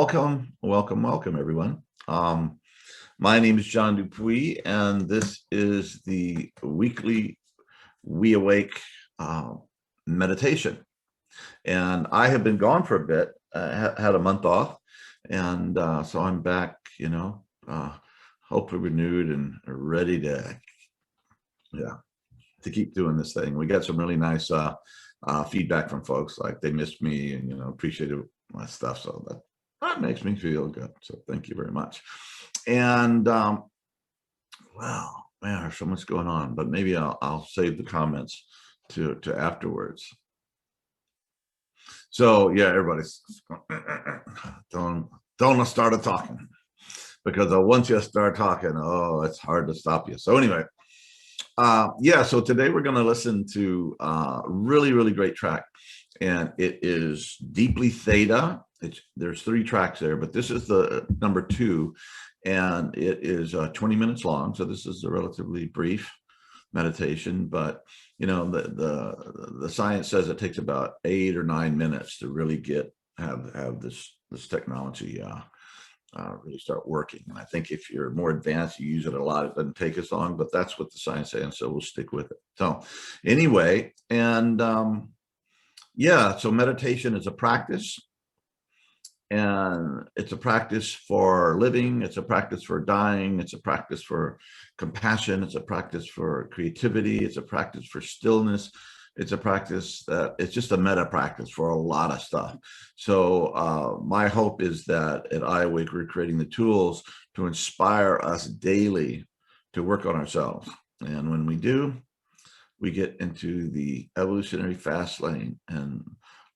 Welcome, everyone. My name is John Dupuy, and this is the weekly WeAwake meditation. And I have been gone for a bit, had a month off, and so I'm back, hopefully renewed and ready to keep doing this thing. We got some really nice feedback from folks, like they missed me and appreciated my stuff, so that makes me feel good. So thank you very much. And wow, man, there's so much going on, but maybe I'll save the comments to afterwards. So yeah, everybody's don't start talking, because once you start talking, it's hard to stop you. So anyway, so today we're going to listen to a really great track, and it is Deeply Theta. There's 3 tracks there, but this is the number 2, and it is 20 minutes long. So this is a relatively brief meditation, but the science says it takes about 8 or 9 minutes to really have this technology really start working. And I think if you're more advanced, you use it a lot, it doesn't take as long, but that's what the science says, and so we'll stick with it. So anyway, and so meditation is a practice, and it's a practice for living, it's a practice for dying, it's a practice for compassion, it's a practice for creativity, it's a practice for stillness. It's a practice that it's just a meta practice for a lot of stuff. So my hope is that at WeAwake, we're creating the tools to inspire us daily to work on ourselves. And when we do, we get into the evolutionary fast lane, and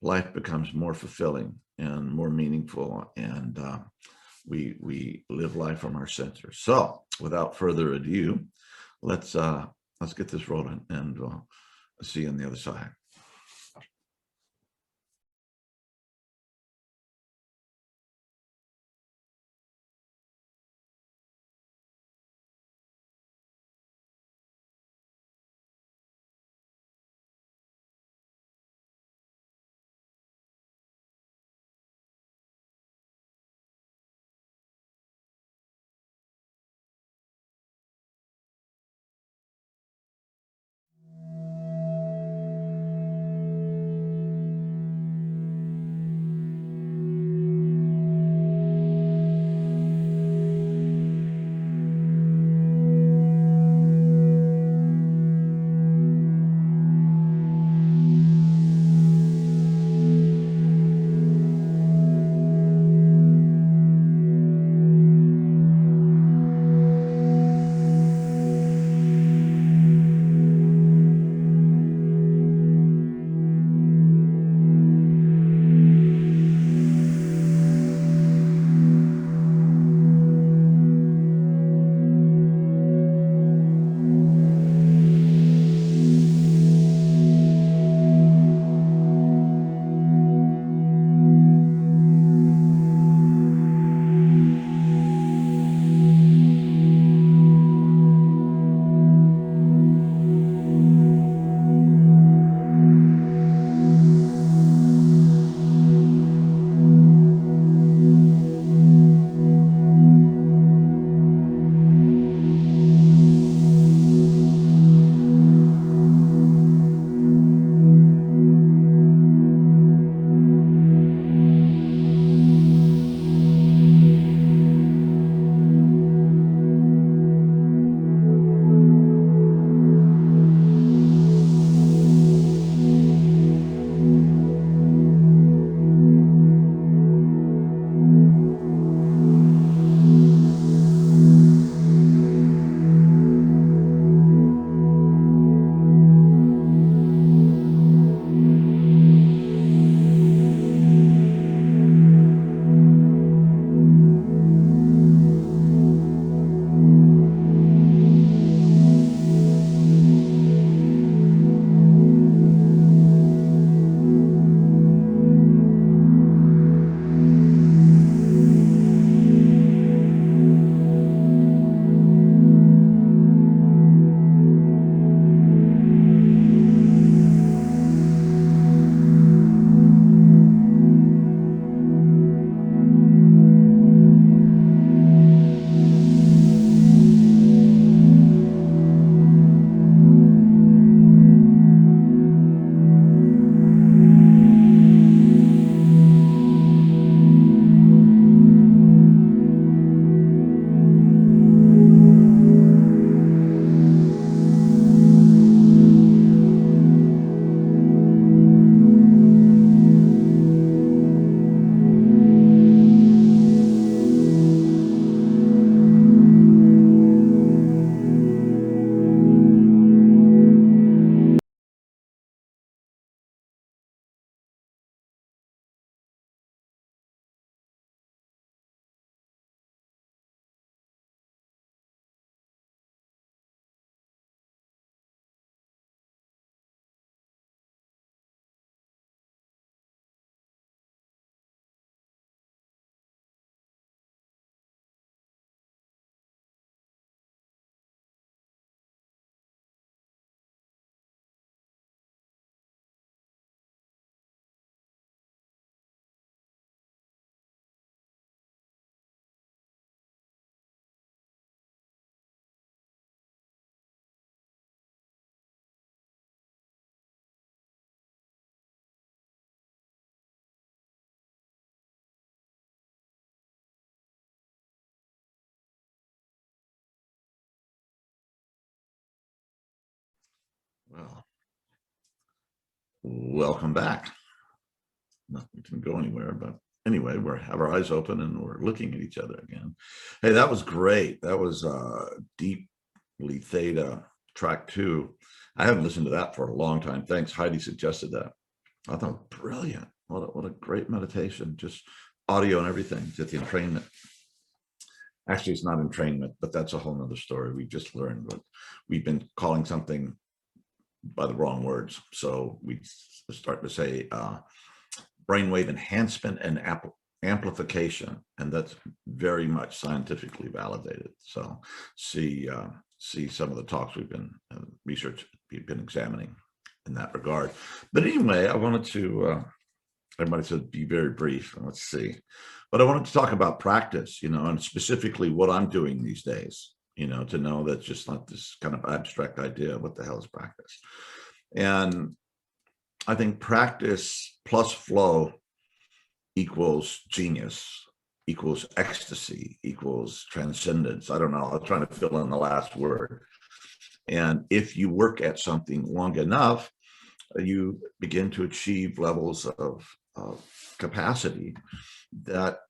life becomes more fulfilling and more meaningful, and we live life from our center. So without further ado, let's get this rolling, and we'll see you on the other side. Well, welcome back. Nothing can go anywhere, but anyway, we have our eyes open and we're looking at each other again. Hey, that was great. That was deeply Theta track 2. I haven't listened to that for a long time. Thanks, Heidi suggested that. I thought brilliant. What a great meditation. Just audio and everything. Just the entrainment. Actually, it's not entrainment, but that's a whole nother story. We just learned what we've been calling something by the wrong words. So we start to say brainwave enhancement and amplification, and that's very much scientifically validated. So see some of the talks we've been we've been examining in that regard. But anyway, I wanted to everybody said be very brief. Let's see. But I wanted to talk about practice, and specifically what I'm doing these days, to know that just not this kind of abstract idea of what the hell is practice. And I think practice plus flow equals genius, equals ecstasy, equals transcendence. I don't know. I'm trying to fill in the last word. And if you work at something long enough, you begin to achieve levels of capacity that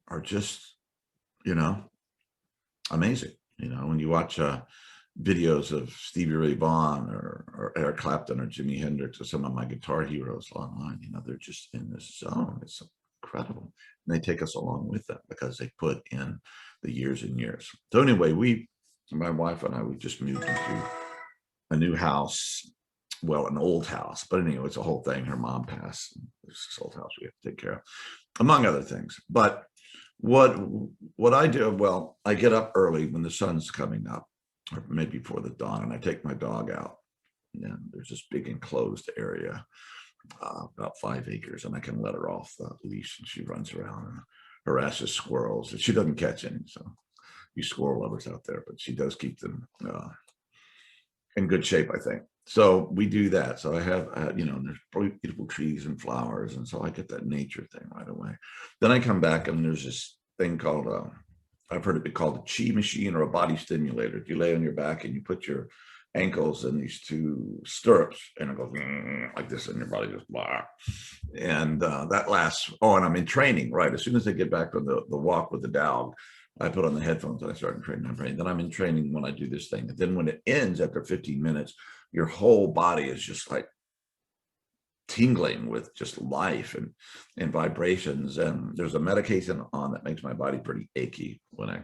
are just, amazing. When you watch videos of Stevie Ray Vaughan or Eric Clapton or Jimi Hendrix or some of my guitar heroes online, they're just in this zone. It's incredible. And they take us along with them because they put in the years and years. So anyway, my wife and I, we just moved into a new house. Well, an old house, but anyway, it's a whole thing. Her mom passed. There's this old house we have to take care of, among other things. But what I do, well, I get up early when the sun's coming up, or maybe before the dawn, and I take my dog out. And there's this big enclosed area, about 5 acres, and I can let her off the leash, and she runs around and harasses squirrels. And she doesn't catch any, so you squirrel lovers out there, but she does keep them in good shape, I think. So we do that. So I have, there's beautiful trees and flowers. And so I get that nature thing right away. Then I come back and there's this thing called, I've heard it be called a chi machine or a body stimulator. You lay on your back and you put your ankles in these 2 stirrups and it goes like this and your body just blah. And that lasts, and I'm in training, right? As soon as I get back from the walk with the dog, I put on the headphones and I start training my brain. Then I'm in training when I do this thing. And then when it ends after 15 minutes, your whole body is just like tingling with just life and vibrations. And there's a medication on that makes my body pretty achy when I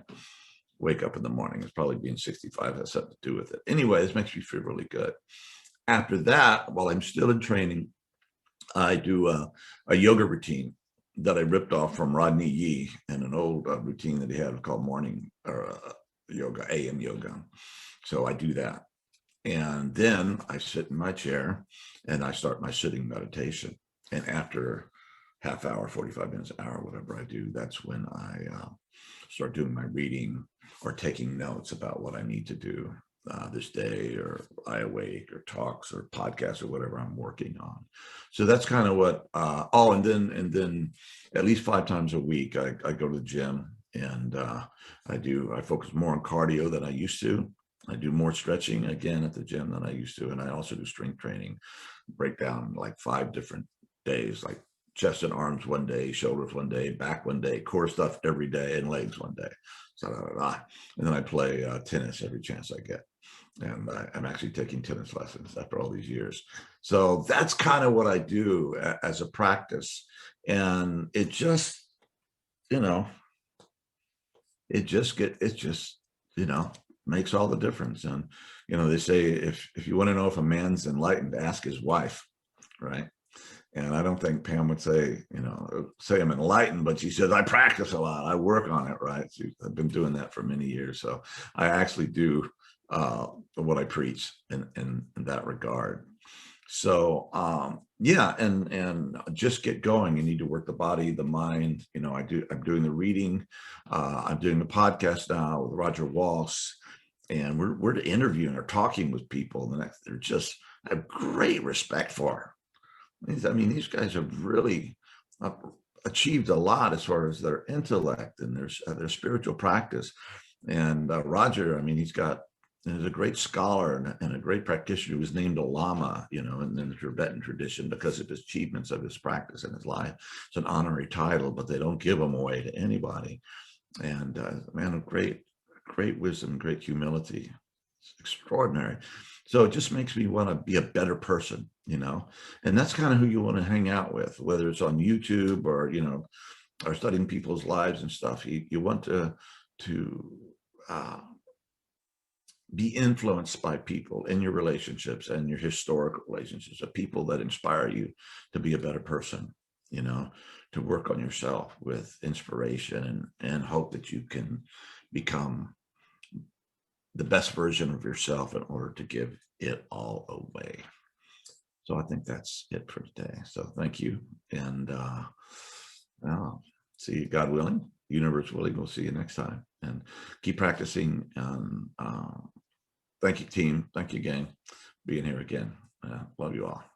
wake up in the morning. It's probably being 65 has something to do with it. Anyway, this makes me feel really good. After that, while I'm still in training, I do a yoga routine that I ripped off from Rodney Yee and an old routine that he had called morning or yoga, AM yoga. So I do that. And then I sit in my chair and I start my sitting meditation. And after half hour, 45 minutes, an hour, whatever I do, that's when I start doing my reading or taking notes about what I need to do this day, or WeAwake or talks or podcasts or whatever I'm working on. So that's kind of what, and then at least 5 times a week, I go to the gym and I focus more on cardio than I used to. I do more stretching again at the gym than I used to. And I also do strength training, break down like 5 different days, like chest and arms one day, shoulders one day, back one day, core stuff every day, and legs one day. And then I play tennis every chance I get. And I'm actually taking tennis lessons after all these years. So that's kind of what I do as a practice. And it just, makes all the difference. And, they say, if you want to know if a man's enlightened, ask his wife, right? And I don't think Pam would say I'm enlightened, but she says, I practice a lot. I work on it, right? I've been doing that for many years. So I actually do what I preach in that regard. So, and just get going. You need to work the body, the mind. I'm doing the reading. I'm doing the podcast now with Roger Walsh, and we're interviewing or talking with people. They're just, I have great respect for. These guys have really achieved a lot as far as their intellect and their spiritual practice. And Roger, he's got And there's a great scholar and a great practitioner who was named a lama, in the Tibetan tradition because of his achievements of his practice in his life. It's an honorary title, but they don't give them away to anybody. And man of great wisdom, great humility. It's extraordinary. So it just makes me want to be a better person, and that's kind of who you want to hang out with, whether it's on YouTube or, or studying people's lives and stuff. You want to be influenced by people in your relationships and your historical relationships, of people that inspire you to be a better person, to work on yourself with inspiration and hope that you can become the best version of yourself in order to give it all away. So I think that's it for today. So thank you. And see you, God willing, universe willing, we'll see you next time, and keep practicing. Thank you, team. Thank you, gang, being here again. Love you all.